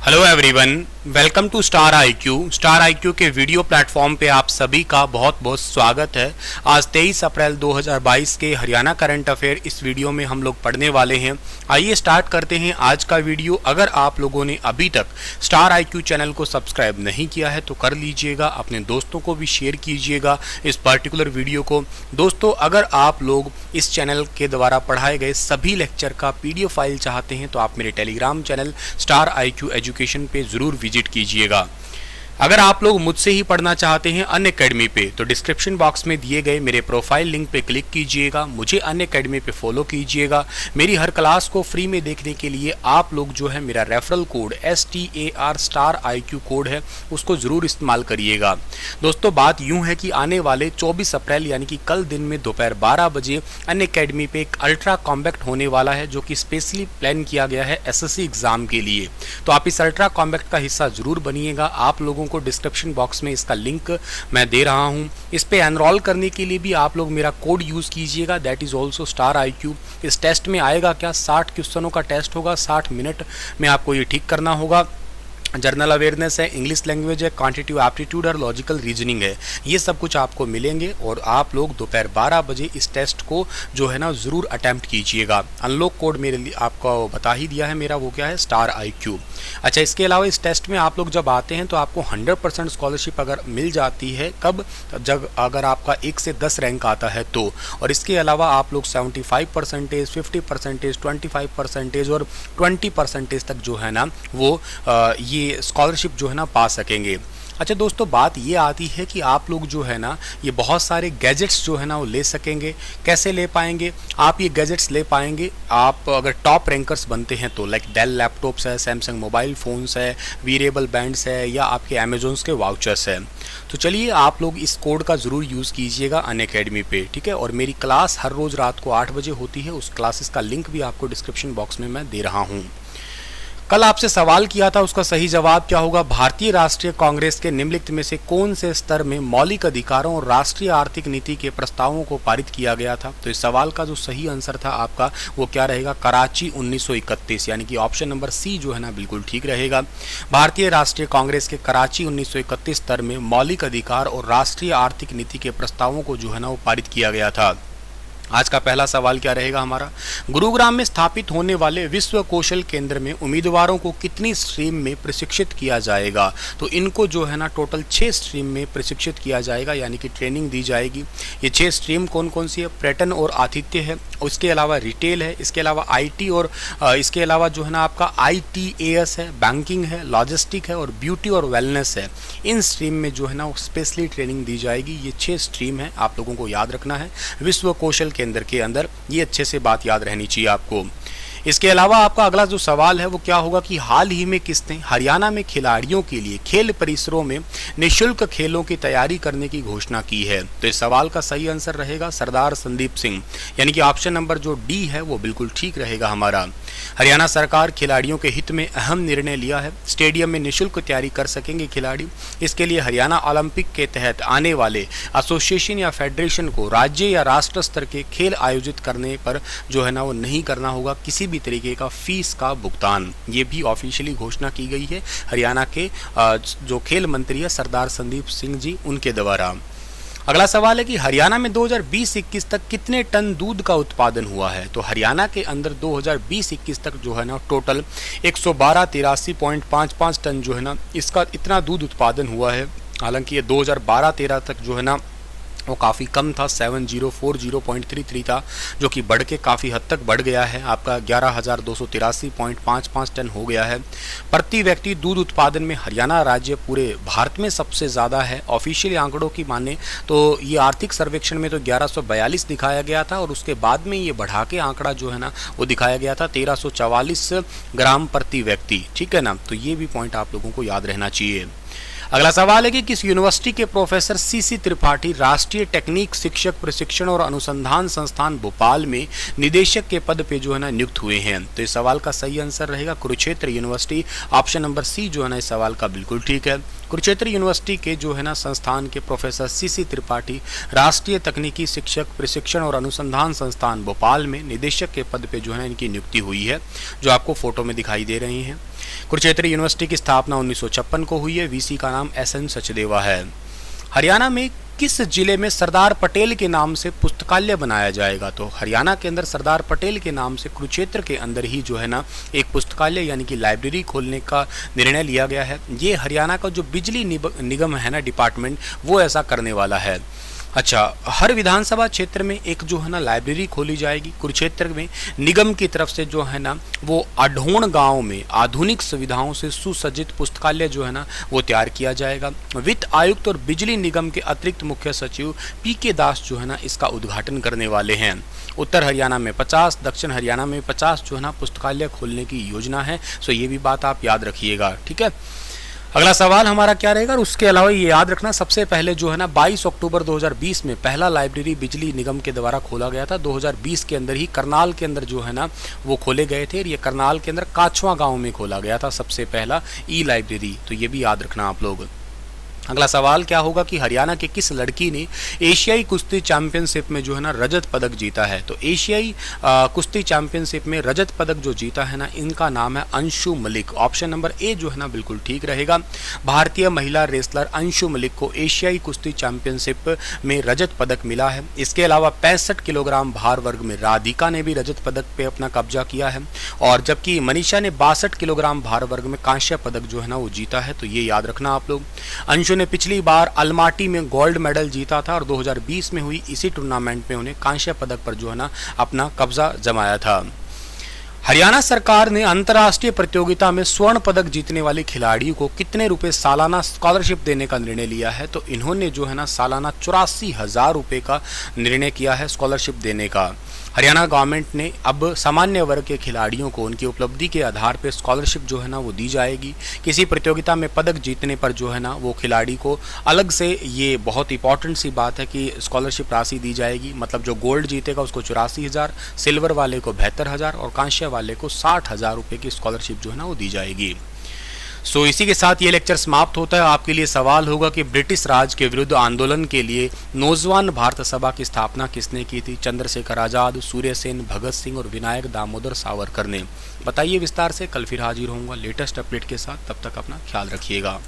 Hello everyone, welcome to Star IQ. Star IQ के video platform पे आप सभी का बहुत बहुत स्वागत है। आज 23 अप्रैल 2022 के हरियाणा करंट अफेयर इस वीडियो में हम लोग पढ़ने वाले हैं। आइए स्टार्ट करते हैं आज का वीडियो। अगर आप लोगों ने अभी तक स्टार आईक्यू चैनल को सब्सक्राइब नहीं किया है तो कर लीजिएगा, अपने दोस्तों को भी शेयर कीजिएगा इस पर्टिकुलर वीडियो को। दोस्तों, अगर आप लोग इस चैनल के द्वारा पढ़ाए गए सभी लेक्चर का पीडीएफ फाइल चाहते हैं तो आप मेरे Telegram channel star IQ education पे ज़रूर विजिट कीजिएगा। अगर आप लोग मुझसे ही पढ़ना चाहते हैं अनअकैडमी पे तो डिस्क्रिप्शन बॉक्स में दिए गए मेरे प्रोफाइल लिंक पे क्लिक कीजिएगा, मुझे अनअकैडमी पे फॉलो कीजिएगा। मेरी हर क्लास को फ्री में देखने के लिए आप लोग जो है मेरा referral code STAR star IQ code है उसको ज़रूर इस्तेमाल करिएगा। दोस्तों, बात यूँ है कि आने वाले 24 अप्रैल यानी कि कल दिन में दोपहर 12 बजे अनअकैडमी पे एक अल्ट्रा कॉम्बैक्ट होने वाला है जो कि स्पेशली प्लान किया गया है SSC एग्ज़ाम के लिए। तो आप इस अल्ट्रा कॉम्बैक्ट का हिस्सा ज़रूर बनिएगा। आप लोगों को डिस्क्रिप्शन बॉक्स में इसका लिंक मैं दे रहा हूं। इस पे एनरोल करने के लिए भी आप लोग मेरा कोड यूज़ कीजिएगा, that is also star IQ। इस टेस्ट में आएगा क्या, 60 क्वेश्चनों का टेस्ट होगा, 60 मिनट में आपको ये ठीक करना होगा। जर्नल अवेयरनेस है, इंग्लिश लैंग्वेज है, क्वांटिटेटिव एप्टीट्यूड और लॉजिकल रीजनिंग है, ये सब कुछ आपको मिलेंगे। और आप लोग दोपहर 12 बजे इस टेस्ट को जो है ना ज़रूर अटैम्प्ट कीजिएगा। अनलॉक कोड मेरे लिए आपको बता ही दिया है, मेरा वो क्या है, स्टार IQ। अच्छा, इसके अलावा इस टेस्ट में आप लोग जब आते हैं तो आपको 100% स्कॉलरशिप अगर मिल जाती है, कब, जब अगर आपका 1 से 10 रैंक आता है तो। और इसके अलावा आप लोग 75%, 50%, 25% और 20% तक जो है ना वो ये स्कॉलरशिप जो है ना पा सकेंगे। अच्छा दोस्तों, बात ये आती है कि आप लोग जो है ना ये बहुत सारे गैजेट्स जो है ना वो ले सकेंगे। कैसे ले पाएंगे आप ये गैजेट्स? ले पाएंगे आप अगर टॉप रैंकर्स बनते हैं तो, लाइक डेल लैपटॉप्स है, सैमसंग मोबाइल फ़ोन्स है, वीरेबल बैंड्स है या आपके अमेजोन्स के वाउचर्स है। तो चलिए आप लोग इस कोड का ज़रूर यूज़ कीजिएगा अनअकैडमी पे, ठीक है। और मेरी क्लास हर रोज़ रात को 8 बजे होती है, उस क्लासेस का लिंक भी आपको डिस्क्रिप्शन बॉक्स में मैं दे रहा हूँ। कल आपसे सवाल किया था, उसका सही जवाब क्या होगा? भारतीय राष्ट्रीय कांग्रेस के निम्नलिखित में से कौन से स्तर में मौलिक अधिकारों और राष्ट्रीय आर्थिक नीति के प्रस्तावों को पारित किया गया था? तो इस सवाल का जो सही आंसर था आपका वो क्या रहेगा? कराची 1931, यानी कि ऑप्शन नंबर सी जो है ना बिल्कुल ठीक रहेगा। भारतीय राष्ट्रीय कांग्रेस के कराची 1931 स्तर में मौलिक अधिकार और राष्ट्रीय आर्थिक नीति के प्रस्तावों को जो है ना वो पारित किया गया था। आज का पहला सवाल क्या रहेगा हमारा? गुरुग्राम में स्थापित होने वाले विश्व कौशल केंद्र में उम्मीदवारों को कितनी स्ट्रीम में प्रशिक्षित किया जाएगा? तो इनको जो है ना टोटल 6 स्ट्रीम में प्रशिक्षित किया जाएगा, यानी कि ट्रेनिंग दी जाएगी। ये 6 स्ट्रीम कौन कौन सी है? पर्यटन और आतिथ्य है, उसके अलावा रिटेल है, इसके अलावा IT और इसके अलावा जो है ना आपका ITAS है, बैंकिंग है, लॉजिस्टिक है और ब्यूटी और वेलनेस है। इन स्ट्रीम में जो है ना स्पेशली ट्रेनिंग दी जाएगी। ये 6 स्ट्रीम है, आप लोगों को याद रखना है विश्व कौशल केंद्र के अंदर। ये अच्छे से बात याद रहनी चाहिए आपको। इसके अलावा आपका अगला जो सवाल है वो क्या होगा कि हाल ही में किसने हरियाणा में खिलाड़ियों के लिए खेल परिसरों में निःशुल्क खेलों की तैयारी करने की घोषणा की है? तो इस सवाल का सही आंसर रहेगा सरदार संदीप सिंह, यानी कि ऑप्शन नंबर जो डी है वो बिल्कुल ठीक रहेगा हमारा। हरियाणा सरकार खिलाड़ियों के हित में अहम निर्णय लिया है। स्टेडियम में निःशुल्क तैयारी कर सकेंगे खिलाड़ी। इसके लिए हरियाणा ओलंपिक के तहत आने वाले एसोसिएशन या फेडरेशन को राज्य या राष्ट्र स्तर के खेल आयोजित करने पर जो है ना वो नहीं करना होगा किसी भी तरीके का फीस का भुगतान। ये भी ऑफिशियली घोषणा की गई है हरियाणा के जो खेल मंत्री है सरदार संदीप सिंह जी, उनके द्वारा। अगला सवाल है कि हरियाणा में 2020-21 तक कितने टन दूध का उत्पादन हुआ है? तो हरियाणा के अंदर 2020-21 तक जो है ना टोटल 112-83.55 टन जो है ना इसका इतना दूध उत्पादन हुआ है। हालांकि ये 2012-13 तक जो है ना वो काफ़ी कम था, 7040.33 था, जो कि बढ़ के काफ़ी हद तक बढ़ गया है, आपका 11,283.55 टन हो गया है। प्रति व्यक्ति दूध उत्पादन में हरियाणा राज्य पूरे भारत में सबसे ज़्यादा है। ऑफिशियल आंकड़ों की माने तो ये आर्थिक सर्वेक्षण में तो 1142 दिखाया गया था और उसके बाद में ये बढ़ा के आंकड़ा जो है ना वो दिखाया गया था 1344 ग्राम प्रति व्यक्ति, ठीक है ना। तो ये भी पॉइंट आप लोगों को याद रहना चाहिए। अगला सवाल है कि किस यूनिवर्सिटी के प्रोफेसर CC त्रिपाठी राष्ट्रीय टेक्निक शिक्षक प्रशिक्षण और अनुसंधान संस्थान भोपाल में निदेशक के पद पे जो है ना नियुक्त हुए हैं? तो इस सवाल का सही आंसर रहेगा Kurukshetra university, option number C जो है ना इस सवाल का बिल्कुल ठीक है। कुरुक्षेत्र यूनिवर्सिटी के जो है ना संस्थान के प्रोफेसर CC त्रिपाठी राष्ट्रीय तकनीकी शिक्षक प्रशिक्षण और अनुसंधान संस्थान भोपाल में निदेशक के पद पे जो है ना इनकी नियुक्ति हुई है, जो आपको फोटो में दिखाई दे रही हैं। कुरुक्षेत्र यूनिवर्सिटी की स्थापना 1956 को हुई है। वीसी का नाम SN सचदेवा है। हरियाणा में किस जिले में सरदार पटेल के नाम से पुस्तकालय बनाया जाएगा? तो हरियाणा के अंदर सरदार पटेल के नाम से कुरुक्षेत्र के अंदर ही जो है ना एक पुस्तकालय यानी कि लाइब्रेरी खोलने का निर्णय लिया गया है। ये हरियाणा का जो बिजली निगम है ना डिपार्टमेंट, वो ऐसा करने वाला है। अच्छा, हर विधानसभा क्षेत्र में एक जो है ना लाइब्रेरी खोली जाएगी। कुरुक्षेत्र में निगम की तरफ से जो है ना वो अढोण गांव में आधुनिक सुविधाओं से सुसज्जित पुस्तकालय जो है ना वो तैयार किया जाएगा। वित्त आयुक्त और बिजली निगम के अतिरिक्त मुख्य सचिव PK दास जो है ना इसका उद्घाटन करने वाले हैं। उत्तर हरियाणा में 50, दक्षिण हरियाणा में 50 जो है ना पुस्तकालय खोलने की योजना है। सो ये भी बात आप याद रखिएगा, ठीक है। अगला सवाल हमारा क्या रहेगा? और उसके अलावा ये याद रखना, सबसे पहले जो है ना 22 अक्टूबर 2020 में पहला लाइब्रेरी बिजली निगम के द्वारा खोला गया था। 2020 के अंदर ही करनाल के अंदर जो है ना वो खोले गए थे। ये करनाल के अंदर काछवा गांव में खोला गया था सबसे पहला लाइब्रेरी। तो ये भी याद रखना आप लोग। अगला सवाल क्या होगा कि हरियाणा के किस लड़की ने एशियाई कुश्ती चैंपियनशिप में जो है ना रजत पदक जीता है? तो एशियाई कुश्ती चैंपियनशिप में रजत पदक जो जीता है ना, इनका नाम है Anshu Malik. Option number A जो है ना बिल्कुल ठीक रहेगा। भारतीय महिला रेसलर अंशु मलिक को एशियाई कुश्ती चैंपियनशिप में रजत पदक मिला है। इसके अलावा 65 किलोग्राम भार वर्ग में राधिका ने भी रजत पदक पे अपना कब्जा किया है, और जबकि मनीषा ने 62 किलोग्राम भार वर्ग में कांस्य पदक जो है ना वो जीता है। तो ये याद रखना आप लोग। अंशु ने पिछली बार अलमाटी में गोल्ड मेडल जीता था और 2020 में हुई इसी टूर्नामेंट में उन्हें कांस्य पदक पर जो है ना अपना कब्जा जमाया था। हरियाणा सरकार ने अंतर्राष्ट्रीय प्रतियोगिता में स्वर्ण पदक जीतने वाले खिलाड़ियों को कितने रुपए सालाना स्कॉलरशिप देने का निर्णय लिया है? तो इन्होंने जो है ना सालाना 84,000 रुपये का निर्णय किया है स्कॉलरशिप देने का। हरियाणा गवर्नमेंट ने अब सामान्य वर्ग के खिलाड़ियों को उनकी उपलब्धि के आधार पर स्कॉलरशिप जो है ना वो दी जाएगी। किसी प्रतियोगिता में पदक जीतने पर जो है ना वो खिलाड़ी को अलग से, ये बहुत इंपॉर्टेंट सी बात है कि स्कॉलरशिप राशि दी जाएगी। मतलब जो गोल्ड जीतेगा उसको 84,000, सिल्वर वाले को 72,000 और कांस्य वाले को 60,000 रुपये की स्कॉलरशिप जो है ना वो दी जाएगी। सो इसी के साथ ये लेक्चर समाप्त होता है। आपके लिए सवाल होगा कि ब्रिटिश राज के विरुद्ध आंदोलन के लिए नौजवान भारत सभा की स्थापना किसने की थी? चंद्रशेखर आज़ाद, सूर्य सेन, भगत सिंह और विनायक दामोदर सावरकर ने। बताइए विस्तार से। कल फिर हाजिर होऊंगा लेटेस्ट अपडेट के साथ। तब तक अपना ख्याल रखिएगा।